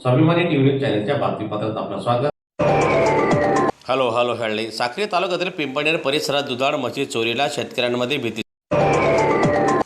स्वाभिमानी न्यूज चॅनलच्या बातमीपत्रात आपलं स्वागत. हॅलो हेळली. साक्री तालुक्यातील पिंपळनेर परिसरात दुधाळ म्हशी चोरीला शेतकऱ्यांमध्ये भीती.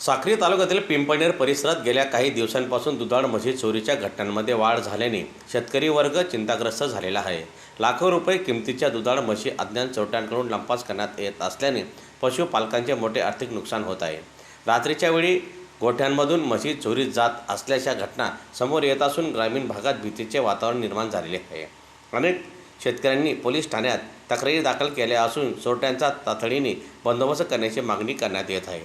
साक्री तालुक्यातील पिंपळनेर परिसरात गेल्या काही दिवसांपासून दुधाळ म्हशी चोरीच्या घटनांमध्ये वाढ झाल्याने शेतकरी वर्ग चिंताग्रस्त झालेला आहे. लाखो रुपये किमतीच्या दुधाळ म्हशी अज्ञात चोरट्यांकडून लंपास करण्यात येत असल्याने पशुपालकांचे मोठे आर्थिक नुकसान होत आहे. रात्रीच्या वेळी गोठ्यांमधून म्हशी चोरी जात असल्याच्या घटना समोर येत असून ग्रामीण भागात भीतीचे वातावरण निर्माण झालेले आहे. अनेक शेतकऱ्यांनी पोलीस ठाण्यात तक्रारी दाखल केल्या असून चोरट्यांचा तातडीने बंदोबस्त करण्याची मागणी करण्यात येत आहे.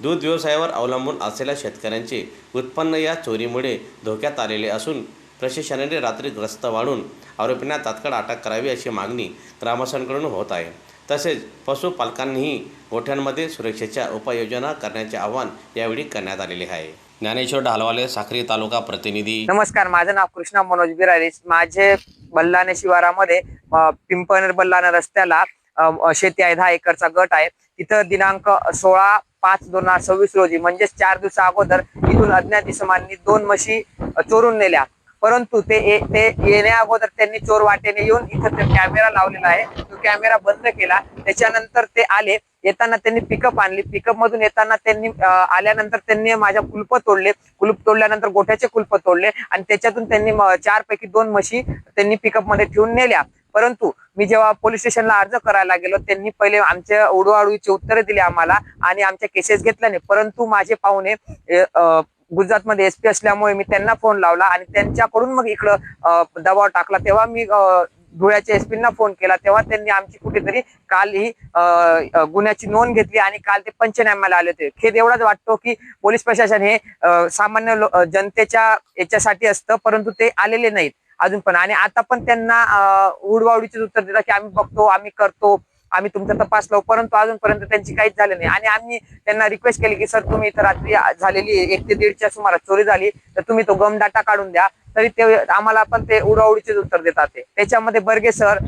दूध व्यवसायावर अवलंबून असलेल्या शेतकऱ्यांचे उत्पन्न या चोरीमुळे धोक्यात आलेले असून प्रशासनाने रात्री गस्त वाढून आरोपींना तात्काळ अटक करावी अशी मागणी ग्रामस्थांकडून होत आहे. तसेच पशुपालकांनीही गोठ्यांमध्ये सुरक्षेच्या उपाययोजना करण्याचे आवाहन यावेळी करण्यात आलेले आहे. ज्ञानेश्वर ढालवाले, साक्री तालुका प्रतिनिधी. नमस्कार, माझं नाव कृष्णा मनोज बिरारी. माझे बल्लाणे शिवारामध्ये पिंपळनेर बल्लाणे रस्त्याला शेती आहे. 10 एकरचा गट आहे. तिथं दिनांक 16/5/2026 रोजी म्हणजेच 4 दिवसा अगोदर इथून अज्ञात इसमांनी 2 म्हशी चोरून नेल्या. परंतु ते येण्या अगोदर त्यांनी चोर वाटेने येऊन इथं ते कॅमेरा लावलेला आहे, तो कॅमेरा बंद केला. त्याच्यानंतर ते आले. येताना त्यांनी पिकअप आणली. पिकअप मधून येताना त्यांनी आल्यानंतर त्यांनी माझ्या कुलप तोडले. कुलूप तोडल्यानंतर गोठ्याचे कुलप तोडले आणि त्याच्यातून त्यांनी 4 पैकी 2 म्हशी त्यांनी पिकअप मध्ये ठेवून नेल्या. परंतु मी जेव्हा पोलीस स्टेशनला अर्ज करायला गेलो, त्यांनी पहिले आमच्या उडवाउडवीची उत्तरे दिली आम्हाला आणि आमच्या केसेस घेतल्या नाही. परंतु माझे पाहुणे गुजरातमध्ये SP असल्यामुळे मी त्यांना फोन लावला आणि त्यांच्याकडून मग इकडं दबाव टाकला. तेव्हा मी धुळ्याच्या SP फोन केला. तेव्हा त्यांनी आमची कुठेतरी काल ही गुन्ह्याची नोंद घेतली आणि काल ते पंचनाम्याला आले होते. खेद एवढाच वाटतो की पोलीस प्रशासन हे सामान्य जनतेच्या याच्यासाठी असतं, परंतु ते आलेले नाहीत अजून पण. आणि आता पण त्यांना उडवाउडीचे उत्तर देतात की आम्ही बघतो, आम्ही करतो, आम्ही तुमचा तपास लावू, परंतु अजूनपर्यंत त्यांची काहीच झालं नाही. आणि आम्ही त्यांना रिक्वेस्ट केली की सर, तुम्ही इथं रात्री झालेली 1 ते 1:30च्या सुमारास चोरी झाली तर तुम्ही तो गम डाटा काढून द्या. तरी ते आम्हाला पण ते उडवाउडीचे उत्तर देतात. त्याच्यामध्ये बर्गे सर,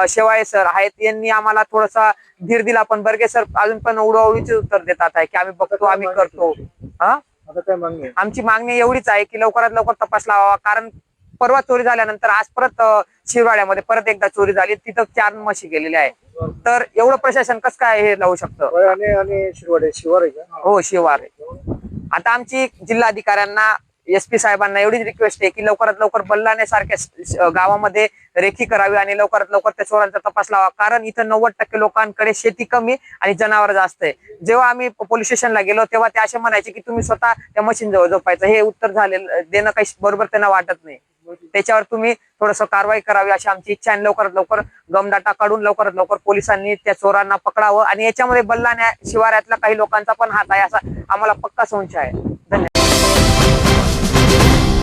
शेवाळे सर आहेत, यांनी आम्हाला थोडासा धीर दिला, पण बर्गे सर अजून पण उडवाउडीचे उत्तर देतात आहे की आम्ही बघतो, आम्ही करतो. आमची मागणी एवढीच आहे की लवकरात लवकर तपास लावावा. कारण परवा चोरी झाल्यानंतर आज परत शिरवाड्यामध्ये परत एकदा चोरी झाली, तिथं 4 म्हशी गेलेल्या आहे. तर एवढं प्रशासन कसं काय हे लावू शकतं? हो, शिवार. आता आमची जिल्हाधिकाऱ्यांना, SP साहेबांना एवढीच रिक्वेस्ट आहे की लवकरात लवकर बल्लाणे सारख्या गावामध्ये रेखी करावी आणि लवकरात लवकर त्या चोरांचा तपास लावा. कारण इथं 90% लोकांकडे शेती कमी आणि जनावर जास्त आहे. जेव्हा आम्ही पोलीस स्टेशनला गेलो तेव्हा ते असे म्हणायचे की तुम्ही स्वतः त्या मशीन जवळ झोपायचं. हे उत्तर देणं काही बरोबर त्यांना वाटत नाही. त्याच्यावर तुम्ही थोडस कारवाई करावी अशी आमची इच्छा आहे. लवकरात लवकर गमडाटा काढून लवकरात लवकर पोलिसांनी त्या चोरांना पकडावं आणि याच्यामध्ये बल्लाणे शिवारातल्या काही लोकांचा पण हात आहे असा आम्हाला पक्का संशय आहे. धन्यवाद.